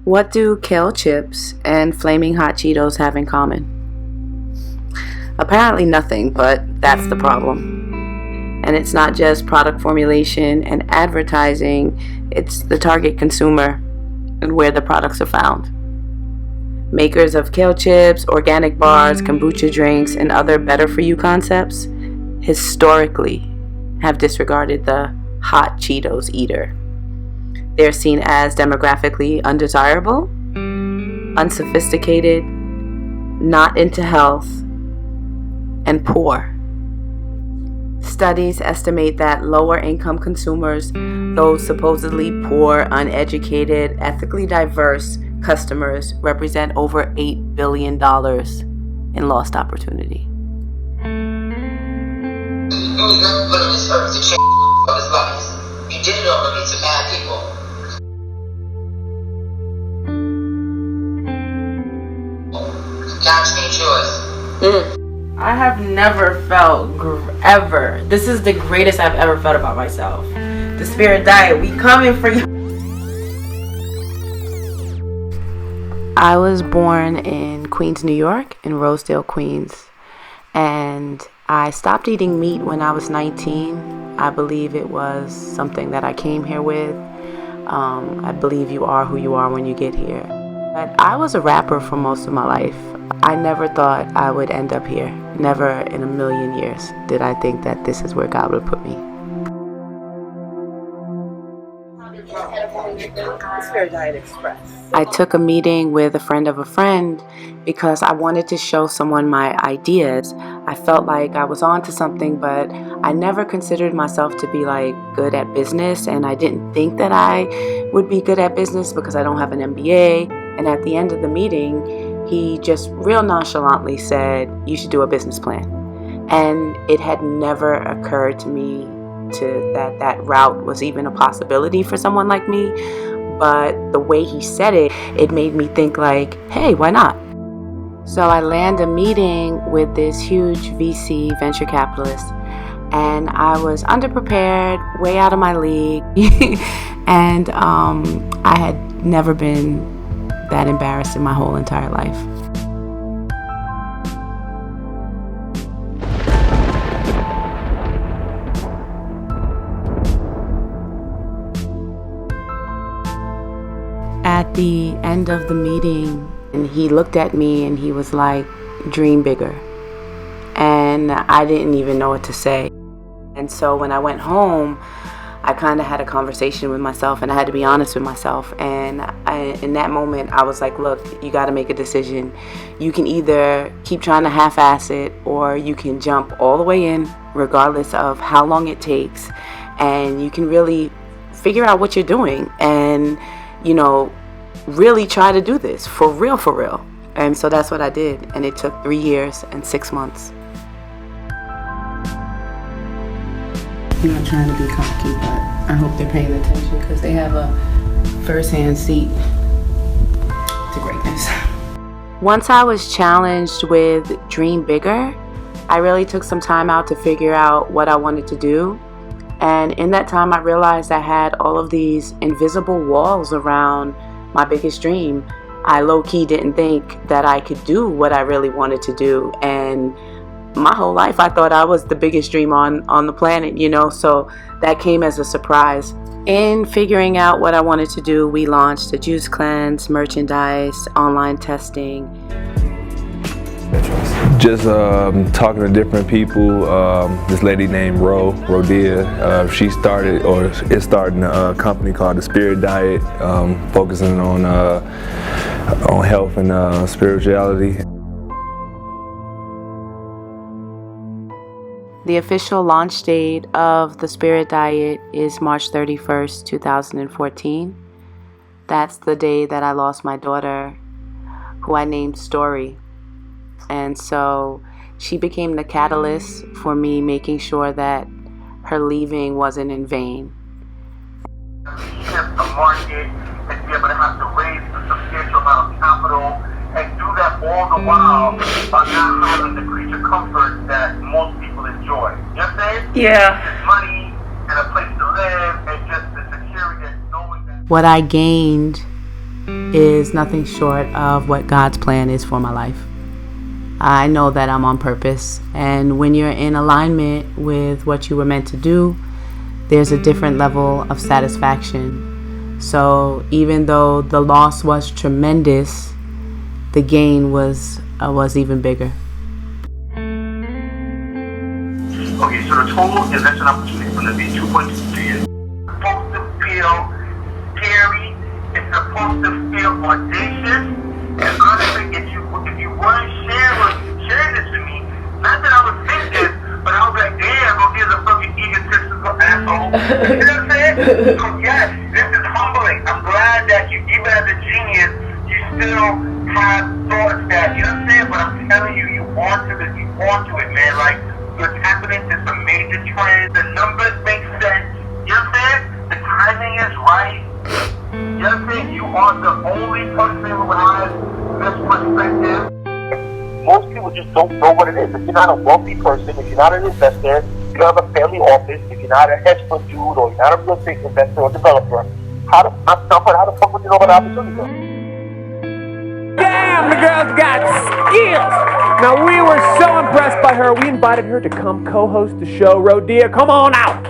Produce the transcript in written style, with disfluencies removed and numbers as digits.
What do kale chips and flaming hot Cheetos have in common? Apparently nothing, but that's the problem. And it's not just product formulation and advertising, it's the target consumer and where the products are found. Makers of kale chips, organic bars, kombucha drinks, and other better-for-you concepts historically have disregarded the hot Cheetos eater. They're seen as demographically undesirable, unsophisticated, not into health, and poor. Studies estimate that lower income consumers, those supposedly poor, uneducated, ethically diverse customers, represent over $8 billion in lost opportunity. You never put on this earth to change people's lives. You did it already to bad people. Now change yours. I have never felt ever. This is the greatest I've ever felt about myself. The Spirit Diet, we coming for you. I was born in Queens, New York, in Rosedale, Queens, and I stopped eating meat when I was 19. I believe it was something that I came here with. I believe you are who you are when you get here. But I was a rapper for most of my life. I never thought I would end up here. Never in a million years did I think that this is where God would put me. Spirit Diet Express. I took a meeting with a friend of a friend because I wanted to show someone my ideas. I felt like I was onto something, but I never considered myself to be good at business, and I didn't think that I would be good at business because I don't have an MBA. And at the end of the meeting, he just real nonchalantly said, "You should do a business plan." And it had never occurred to me that route was even a possibility for someone like me. But the way he said it, it made me think hey, why not? So I land a meeting with this huge VC venture capitalist, and I was underprepared, way out of my league, and I had never been that embarrassed in my whole entire life. At the end of the meeting, and he looked at me and he was like, "Dream bigger." And I didn't even know what to say. And so when I went home, I kind of had a conversation with myself, and I had to be honest with myself. And in that moment, I was like, look, you got to make a decision. You can either keep trying to half-ass it, or you can jump all the way in, regardless of how long it takes. And you can really figure out what you're doing and, really try to do this for real, for real. And so that's what I did. And it took 3 years and 6 months. I'm not trying to be cocky, but I hope they're paying attention because they have a first-hand seat to greatness. Once I was challenged with Dream Bigger, I really took some time out to figure out what I wanted to do. And in that time, I realized I had all of these invisible walls around my biggest dream. I low-key didn't think that I could do what I really wanted to do. And my whole life, I thought I was the biggest dream on the planet, so that came as a surprise. In figuring out what I wanted to do, we launched a juice cleanse, merchandise, online testing. Just talking to different people. This lady named Rodia, she is starting a company called the Spirit Diet, focusing on health and spirituality. The official launch date of the Spirit Diet is March 31st, 2014. That's the day that I lost my daughter, who I named Storiee. And so she became the catalyst for me making sure that her leaving wasn't in vain. Shift the market and be able to have to raise a substantial amount of capital and do that all the while by not having the creature comfort that most people enjoy. You understand? Yeah. Just money and a place to live and just the security and knowing that. What I gained is nothing short of what God's plan is for my life. I know that I'm on purpose, and when you're in alignment with what you were meant to do, there's a different level of satisfaction. So even though the loss was tremendous, the gain was even bigger. Okay, so the total investment opportunity is going to be 2.2 years. It's supposed to feel scary. It's supposed to feel audacious. And honestly, if you weren't sharing this with me, not that I would think this, but I was like, damn, Rodia's a fucking egotistical asshole. You know what I'm saying? So yes, this is humbling. I'm glad that you, even as a genius, you still have thoughts that, you know what I'm saying? But I'm telling you, you want to it, man. Like, you're tapping into some major trends. The numbers make sense. You know what I'm saying? The timing is right. You know what I'm saying? You are the only person who has this perspective. Most people just don't know what it is. If you're not a wealthy person, if you're not an investor, if you don't have a family office, if you're not a hedge fund dude, or you're not a real estate investor or developer, how the fuck would you know what opportunities are? Damn, the girl's got skills. Now, we were so impressed by her, we invited her to come co-host the show. Rodia, come on out.